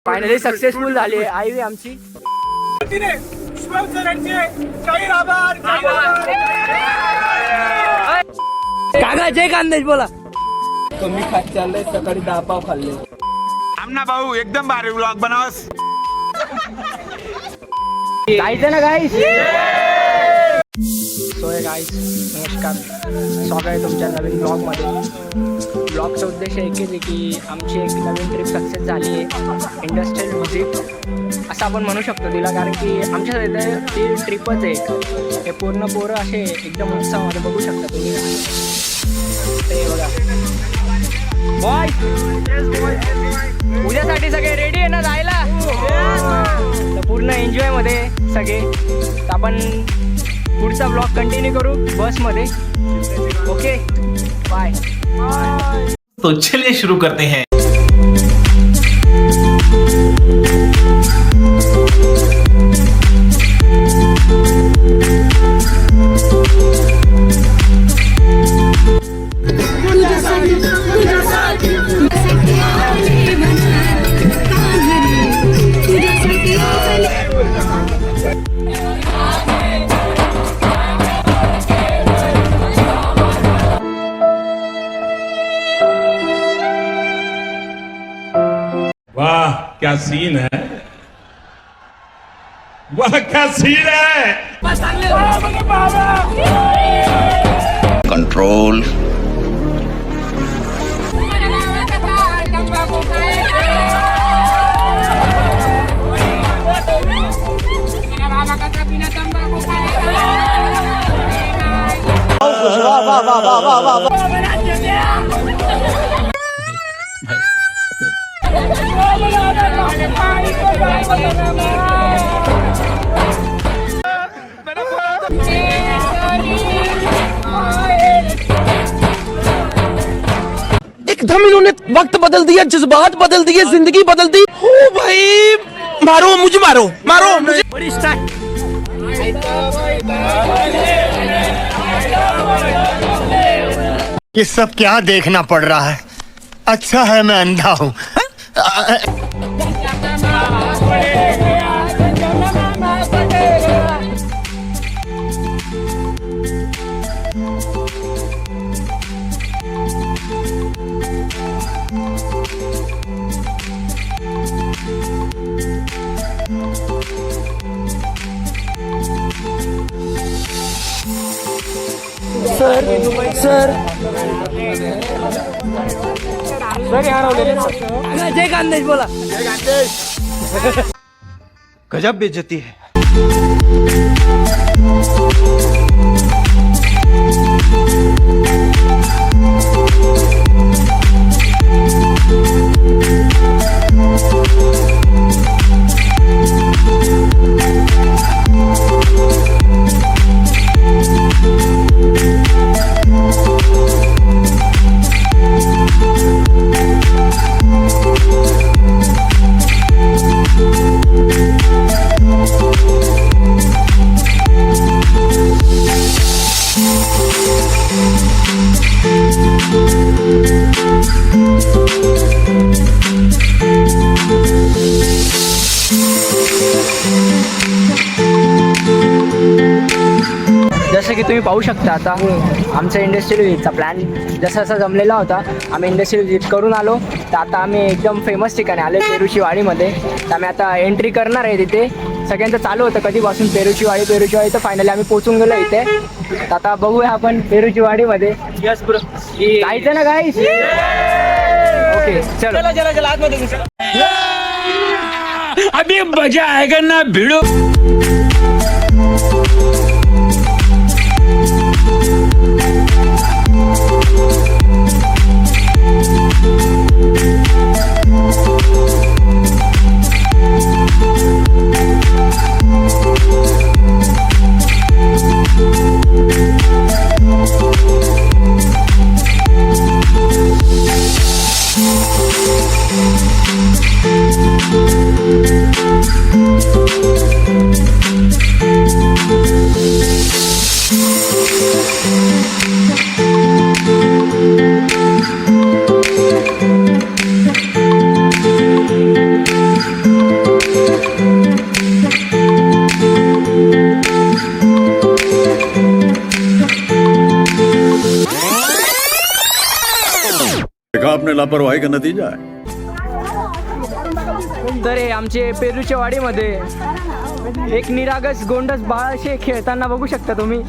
Finally successful झाली आहे ivy आमची. काका जय खानदेश बोला. कमी खात चाललंय, सकाळी 10 पाव खाल्ले. आमना भाऊ एकदम भारी व्लॉग बनावस. जायचं ना गाईस. सोय गाईस, नमस्कार, स्वागत आहे तुमच्या नवीन ब्लॉगमध्ये. ब्लॉगचा उद्देश एकच आहे की आमची एक नवीन ट्रिप सक्सेस झाली आहे, इंडस्ट्रियल व्हिजिट असं आपण म्हणू शकतो तिला. कारण की आमच्या इथे ती ट्रिपच आहे. हे पूर्ण पोरं असे एकदम उत्साहामध्ये बघू शकता तुम्ही. ते बघा बॉय, उद्यासाठी सगळे रेडी आहे ना जायला. तर पूर्ण एन्जॉयमध्ये सगळे. तर आपण पुढचा ब्लॉग कंटिन्यू करू बसमध्ये. Okay bye. तो चलिए शुरू करते हैं. वाह क्या सीन है, वाह क्या सीन है. कंट्रोल. एकदम इन्होंने वक्त बदल दिया, जज्बात बदल दिए, जिंदगी बदल दी. ओ भाई मारो मुझे, मारो मारो मुझे. ये सब क्या देखना पड़ रहा है. अच्छा है मैं अंधा हूँ. सर जय खानदेश बोला. गजब बेइज्जती है. जसं की तुम्ही पाहू शकता आता आमचा इंडस्ट्रियल व्हिजिटचा प्लॅन जसा जमलेला होता. आम्ही इंडस्ट्रियल व्हिजिट करून आलो. तर आता आम्ही एकदम फेमस ठिकाणी आलो पेरूची वाडीमध्ये. तर आम्ही आता एंट्री करणार आहे तिथे. सगळ्यांचं चालू होतं कधीपासून पेरूची वाडी. तर फायनली आम्ही पोचून गेलो इथे. तर आता बघूया आपण पेरूची वाडीमध्ये. यस ब्रो, जायचं ना गाईस. ओके चला चला चला आतमध्ये. अभी मजा आएगा ना भिड़ो. लापरवाही का नतीजा है। तर हे आमचे पेरूच्या वाडीमध्ये एक निरागस गोंडस बाळ असे खेळताना बघू शकता तुम्ही.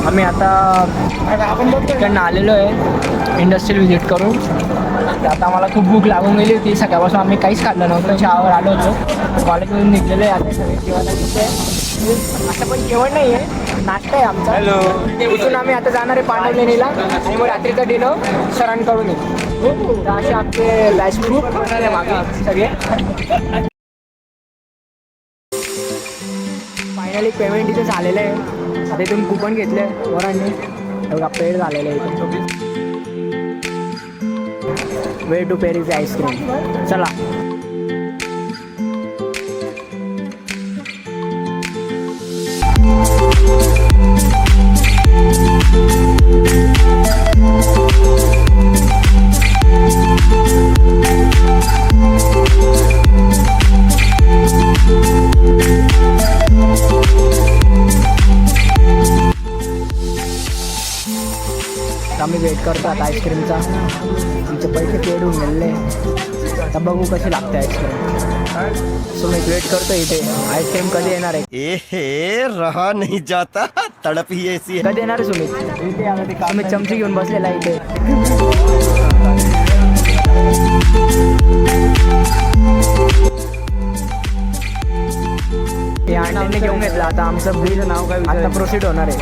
आम्ही आता तिकडनं आलेलो आहे इंडस्ट्रियल व्हिजिट करून. तर आता आम्हाला खूप भूक लागून गेली होती. सकाळपासून आम्ही काहीच खाल्लं नव्हतं. चहावर आलो होतो. कॉलेजमधून निघलेलो आहे. आता सगळे जेवायला तिथे असं पण जेवण नाही आहे, नाश्ता आहे आमचा. इथून आम्ही आता जाणार आहे पांडवलेणीला आणि मग रात्रीचा डिनर सरांकडून येतो. तर असे आमचे बॅच ग्रुप होणार आहे मागे सगळे. फायनली पेमेंट इथे झालेलं आहे. आता इथून कुपन घेतले वरांनी बघा पेड झालेलं आहे इथे. Way to Perry's ice cream. चला आम्ही वेट करतो आता आईस्क्रीमचा. आमचे पैसे पेड होऊन गेले. आता बघू कशी लागते आईस्क्रीम. सो मी वेट करतो इथे. आईस्क्रीम कधी येणार आहे? ए रहा नहीं जाता, तड़प ही ऐसी है. कधी येणार आहे सुमित? आम्ही चमची घेऊन बसलेला आहे इथे. हे अंड्याने घेऊन घेतलं. आता आमचं बिल नाव काय आता प्रोसीड होणार आहे.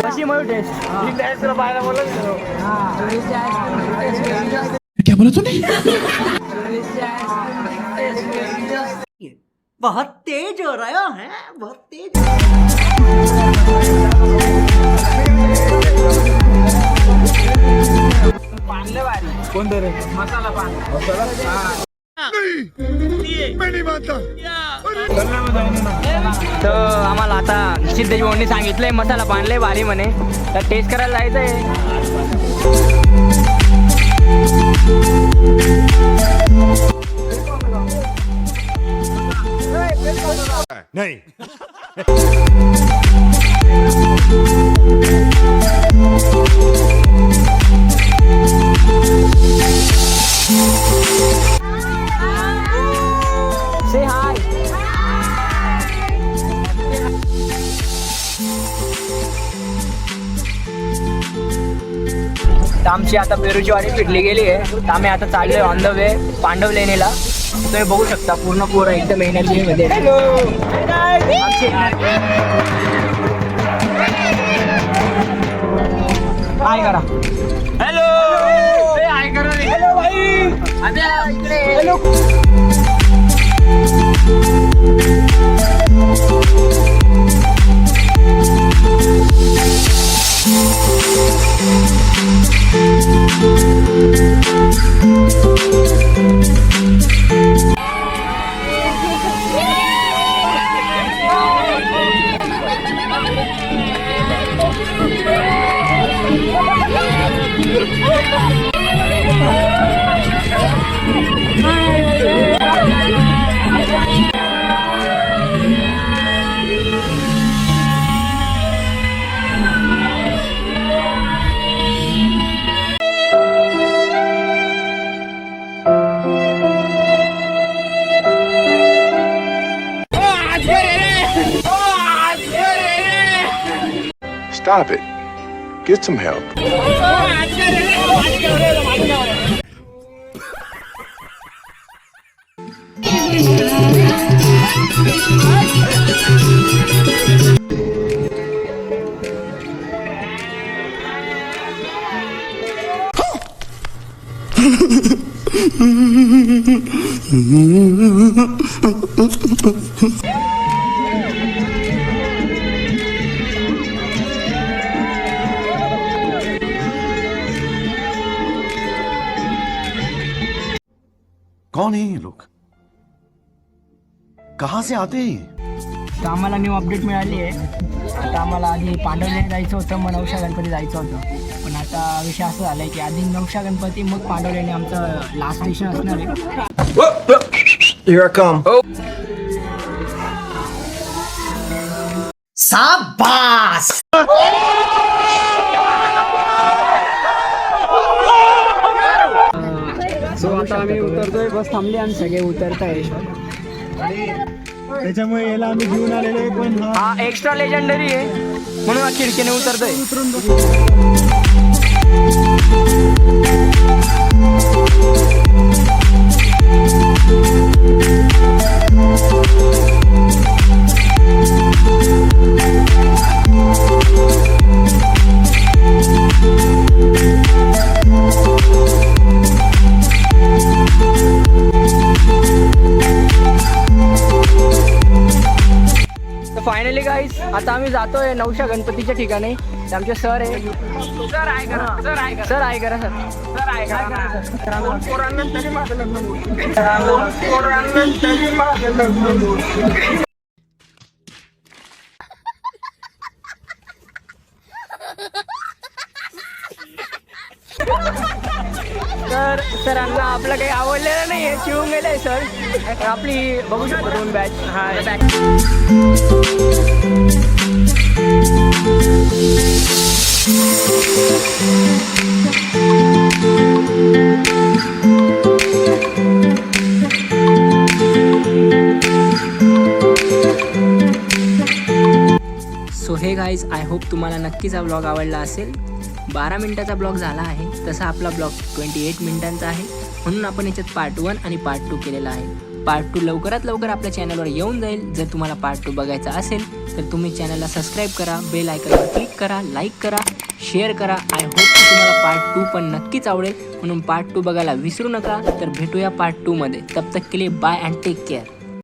कशी म्हणू टेस्ट? क्या बोला तूने? बहुत तेज हो रहा है, बहुत तेज. कोणतं रे? मसाला पान. तर आम्हाला आता सिद्धजीवननी सांगितलंय मसाला पान लय भारी म्हणे. तर टेस्ट करायला जायचंय. नहीं. Say hi. तर आमची आता पेरूची वाडी पिटली गेली आहे. तर आम्ही आता चाललोय ऑन द वे पांडवलेणीला. तुम्ही बघू शकता पूर्ण पोरं एकदम एनर्जी मध्ये. हाय करा. हॅलो हाय करा. हॅलो भाई. आता इकडे hello. Stop it. Get some help. कौन है ये लोग? कहां से आते हैं? तर आम्हाला न्यू अपडेट मिळाली आहे. आता आम्हाला आधी पांडवलेला जायचं होतं, मग नवशा गणपती जायचं होतं. पण आता विषय असं झाला आहे की आधी नवशा गणपती मग पांडवलेने आमचं लास्ट स्टेशन असणार आहे. Here I come. शाबाश। सो आता आम्ही उतरतोय, बस थांबली आणि सगळे उतरत आहे. त्याच्यामुळे याला आम्ही घेऊन आलेलो आहे, पण हा एक्स्ट्रा लेजेंडरी आहे म्हणून हा खिडकीने उतरतोय. फायनली गाईस आता आम्ही जातोय नवशा गणपतीच्या ठिकाणी. ते आमचे सर आहे. सर आहे करा, सर आहे करा, सर आहे करा, सर आहे करा. तर सरांना आपलं काही आवडलेलं नाही आहे, चिवून गेले सर. आपली बघू शकतो 2 बॅच. हा सो हे गाईज, आय होप तुम्हाला नक्कीच हा ब्लॉग आवडला असेल. 12 मिनिटाचा ब्लॉग झाला आहे, तसा आपला ब्लॉग 28 मिनिटांचा आहे, म्हणून आपण याच्यात पार्ट 1 आणि पार्ट 2 केलेला आहे. पार्ट 2 लवकरात लवकर आपल्या चॅनलवर येऊन जाईल. जर तुम्हाला पार्ट 2 बघायचा असेल तर तुम्ही चॅनलला सबस्क्राईब करा, बेल आयकॉनवर क्लिक करा, लाईक करा, शेअर करा. आय होप की तुम्हाला पार्ट 2 पण नक्कीच आवडेल, म्हणून पार्ट 2 बघायला विसरू नका. तर भेटूया पार्ट 2 मध्ये. तब तक के लिए बाय अँड टेक केअर.